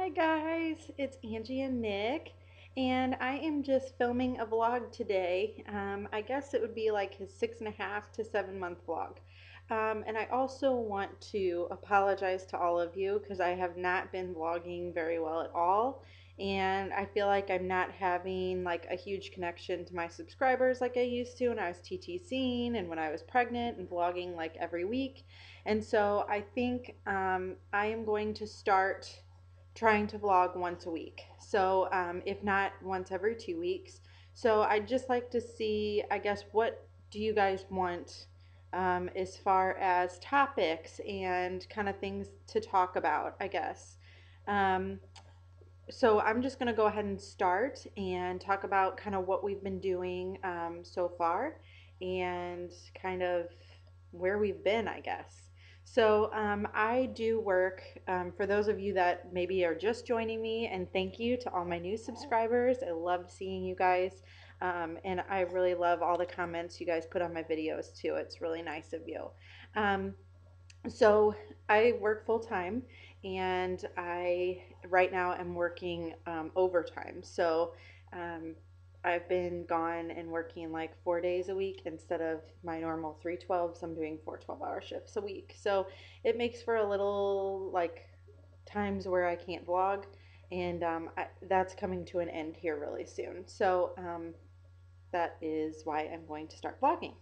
Hi guys, it's Angie and Nick, and I am just filming a vlog today. I guess it would be like his 6.5 to 7 month vlog. And I also want to apologize to all of you because I have not been vlogging very well at all. And I feel like I'm not having like a huge connection to my subscribers like I used to when I was TTCing and when I was pregnant and vlogging like every week. And so I think I am going to start trying to vlog once a week. So if not once every 2 weeks. So I'd just like to see, I guess, what do you guys want as far as topics and kind of things to talk about, I guess. Um, so I'm just going to go ahead and start and talk about kind of what we've been doing so far and kind of where we've been, I guess. So I do work, for those of you that maybe are just joining me, and thank you to all my new subscribers. I love seeing you guys, and I really love all the comments you guys put on my videos too. It's really nice of you. Um, so I work full time, and I right now am working overtime. So um, I've been gone and working like 4 days a week instead of my normal 312s. I'm doing 4 12-hour shifts a week. So it makes for a little like times where I can't vlog, and that's coming to an end here really soon. So that is why I'm going to start vlogging.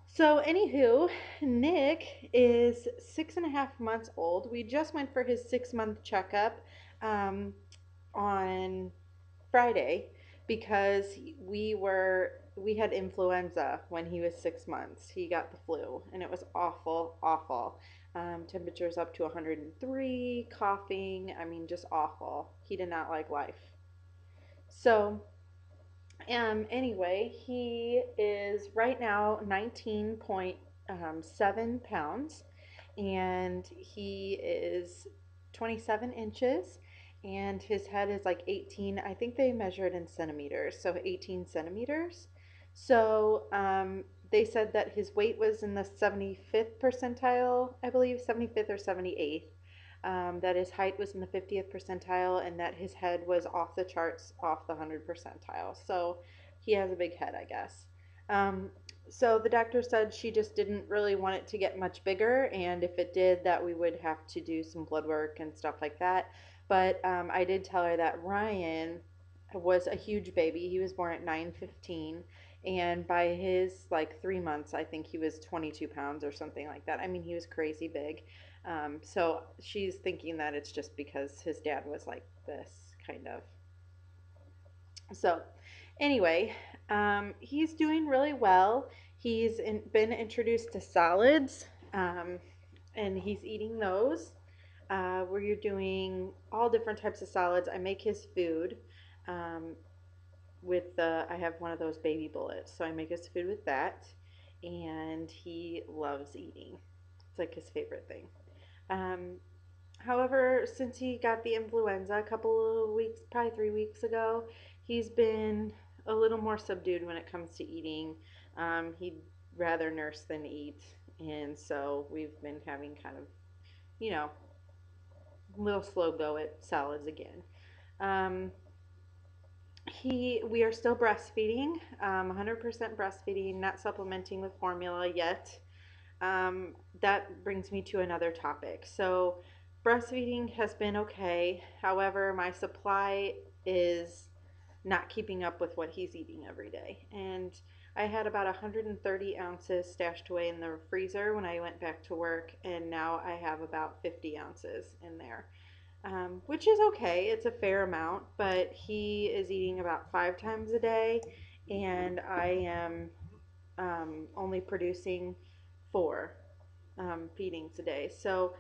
So, anywho, Nick is 6.5 months old. We just went for his 6 month checkup um, on Friday because we had influenza when he was 6 months. He got the flu, and it was awful, awful. Temperatures up to 103, coughing. I mean, just awful. He did not like life. So, anyway, he is right now 19.7 pounds, and he is 27 inches, and his head is like 18. I think they measured in centimeters, so 18 centimeters. So they said that his weight was in the 75th percentile, I believe, 75th or 78th. That his height was in the 50th percentile, and that his head was off the charts, off the 100th percentile. So he has a big head, I guess. Um, so the doctor said she just didn't really want it to get much bigger, and if it did, that we would have to do some blood work and stuff like that. But I did tell her that Ryan was a huge baby. He was born at 9:15, and by his like 3 months, I think he was 22 pounds or something like that. I mean, he was crazy big. So she's thinking that it's just because his dad was like this, kind of. So, anyway, he's doing really well. Been introduced to solids, and he's eating those. Where you're doing all different types of solids. I make his food um, I have one of those baby bullets, so I make his food with that, and he loves eating. It's like his favorite thing. Um, However, since he got the influenza a couple of weeks, probably 3 weeks ago, he's been a little more subdued when it comes to eating. He'd rather nurse than eat, and so we've been having kind of, you know, a little slow go at solids again. Um, we are still breastfeeding, 100% breastfeeding, not supplementing with formula yet. That brings me to another topic. So, breastfeeding has been okay. However, my supply is not keeping up with what he's eating every day. And I had about 130 ounces stashed away in the freezer when I went back to work, and now I have about 50 ounces in there, which is okay. It's a fair amount, but he is eating about 5 times a day, and I am only producing four feedings a day. So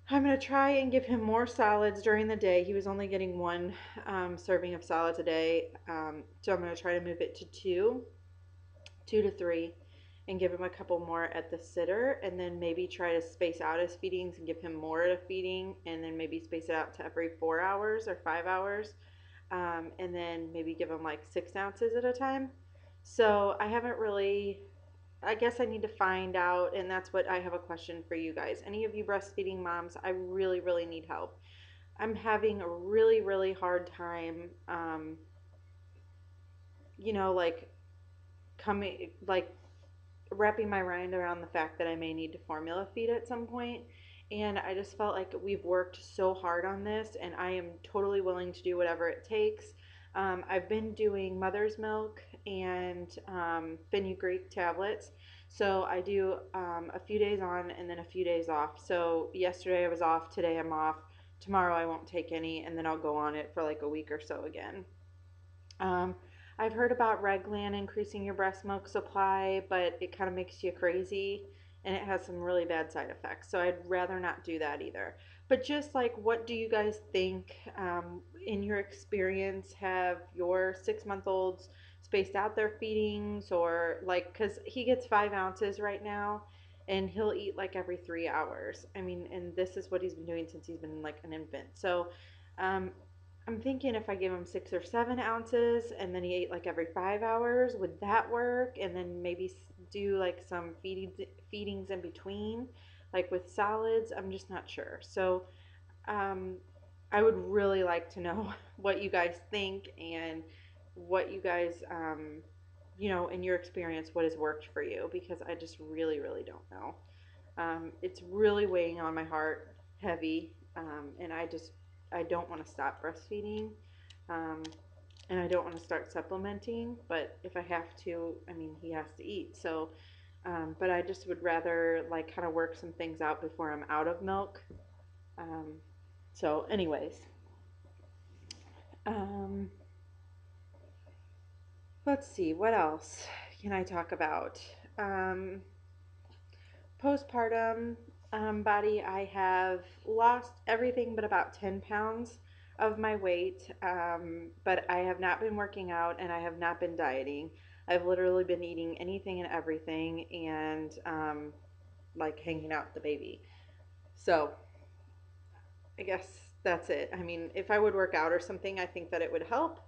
I'm going to try and give him more solids during the day. He was only getting one serving of solids a day, so I'm going to try to move it to two to three, and give him a couple more at the sitter, and then maybe try to space out his feedings and give him more at a feeding, and then maybe space it out to every 4 hours or 5 hours, and then maybe give him like 6 ounces at a time. So I haven't really, I guess I need to find out, and that's what I have a question for you guys. Any of you breastfeeding moms, I really, really need help. I'm having a really, really hard time, like coming, like wrapping my mind around the fact that I may need to formula feed at some point. And I just felt like we've worked so hard on this, and I am totally willing to do whatever it takes. I've been doing mother's milk and fenugreek tablets. So I do a few days on and then a few days off. So yesterday I was off, today I'm off, tomorrow I won't take any, and then I'll go on it for like a week or so again. Um, I've heard about Reglan increasing your breast milk supply, but it kind of makes you crazy and it has some really bad side effects. So I'd rather not do that either. But just like, what do you guys think in your experience? Have your 6 month olds spaced out their feedings or like, because he gets 5 ounces right now and he'll eat like every 3 hours. I mean, and this is what he's been doing since he's been like an infant. So, um, I'm thinking if I give him 6 or 7 ounces and then he ate like every 5 hours, would that work? And then maybe do like some feedings in between, like with solids. I'm just not sure. So um, I would really like to know what you guys think and what you guys, in your experience, what has worked for you because I just really, really don't know. It's really weighing on my heart heavy, and I don't want to stop breastfeeding, um, and I don't want to start supplementing. But if I have to, I mean, he has to eat. So, but I just would rather like kind of work some things out before I'm out of milk. Um, so, anyways, um, let's see what else can I talk about. Um, Postpartum body, I have lost everything but about 10 pounds of my weight, but I have not been working out and I have not been dieting. I've literally been eating anything and everything and like hanging out with the baby. So I guess that's it. I mean, if I would work out or something, I think that it would help,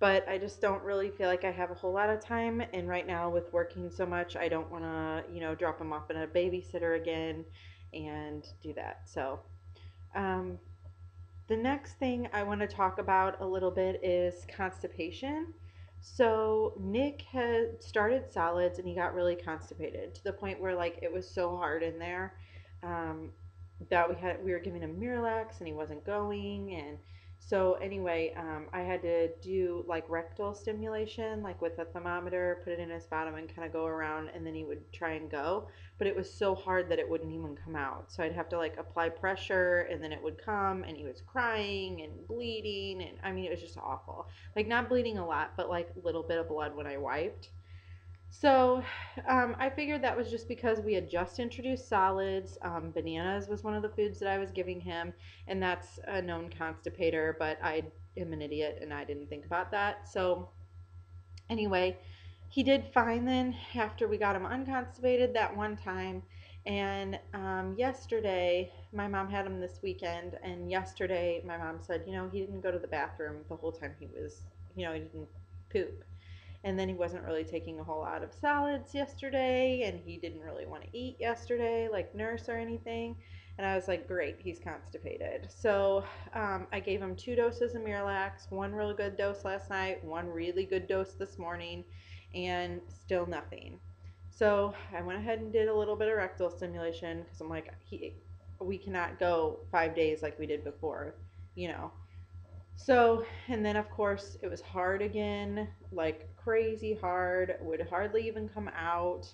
but I just don't really feel like I have a whole lot of time. And right now, with working so much, I don't want to, drop him off in a babysitter again and do that. So, um, the next thing I want to talk about a little bit is constipation. So, Nick had started solids and he got really constipated to the point where like it was so hard in there. Um, that we were giving him Miralax and he wasn't going and so anyway I had to do like rectal stimulation like with a thermometer, put it in his bottom and kind of go around and then he would try and go, but it was so hard that it wouldn't even come out, so I'd have to like apply pressure and then it would come and he was crying and bleeding and I mean it was just awful, like not bleeding a lot but like a little bit of blood when I wiped. So I figured that was just because we had just introduced solids. Bananas was one of the foods that I was giving him, and that's a known constipator, but I am an idiot and I didn't think about that. So anyway, he did fine then after we got him unconstipated that one time. And yesterday, my mom had him this weekend, and yesterday my mom said, he didn't go to the bathroom the whole time he was, he didn't poop. And then he wasn't really taking a whole lot of solids yesterday, and he didn't really want to eat yesterday, like nurse or anything. And I was like, great, he's constipated. So I gave him 2 doses of Miralax, one really good dose last night, one really good dose this morning, and still nothing. So I went ahead and did a little bit of rectal stimulation because I'm like, we cannot go 5 days like we did before, you know. So, and then of course it was hard again, like crazy hard, would hardly even come out.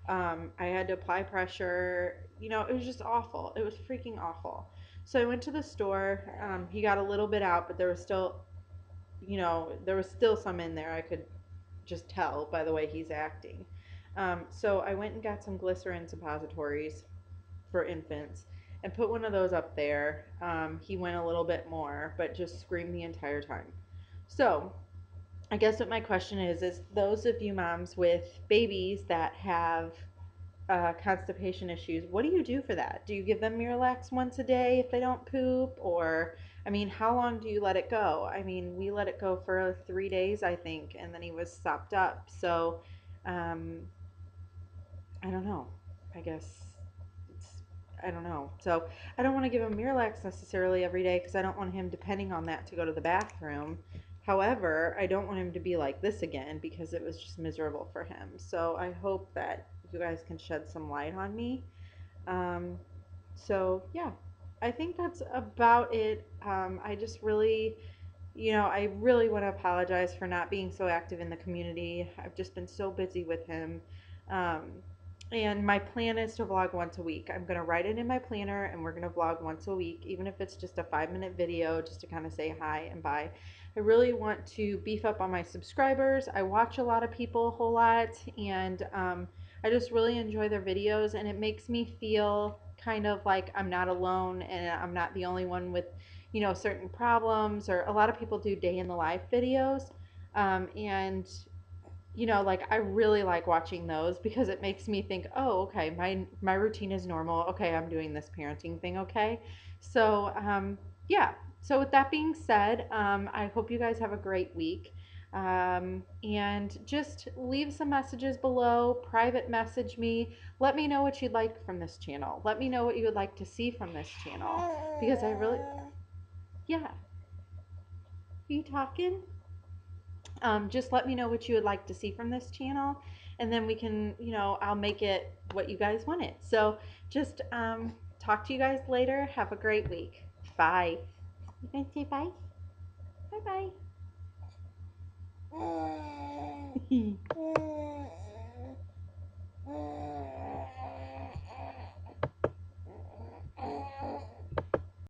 I had to apply pressure. It was just awful. It was freaking awful. So I went to the store. He got a little bit out, but there was still some in there. I could just tell by the way he's acting. So I went and got some glycerin suppositories for infants and put one of those up there. He went a little bit more, but just screamed the entire time. So I guess what my question is those of you moms with babies that have constipation issues, what do you do for that? Do you give them Miralax once a day if they don't poop? Or, I mean, how long do you let it go? I mean, we let it go for 3 days, I think, and then he was stopped up. So, um, I don't know. I guess it's I don't know. So I don't want to give him Miralax necessarily every day because I don't want him depending on that to go to the bathroom. However, I don't want him to be like this again because it was just miserable for him. So I hope that you guys can shed some light on me. Um, so yeah, I think that's about it. I just really, I really want to apologize for not being so active in the community. I've just been so busy with him. Um, and my plan is to vlog once a week. I'm going to write it in my planner and we're going to vlog once a week, even if it's just a 5-minute video just to kind of say hi and bye. I really want to beef up on my subscribers. I watch a lot of people a whole lot, and I just really enjoy their videos, and it makes me feel kind of like I'm not alone and I'm not the only one with, certain problems. Or a lot of people do day in the life videos. And like I really like watching those because it makes me think, oh, okay, my routine is normal. Okay, I'm doing this parenting thing. Okay, so yeah. So with that being said, I hope you guys have a great week. And just leave some messages below. Private message me. Let me know what you'd like from this channel. Let me know what you would like to see from this channel because I really, yeah. Are you talking? Just let me know what you would like to see from this channel, and then we can, I'll make it what you guys want it. So just talk to you guys later. Have a great week. Bye. You gonna say bye? Bye bye.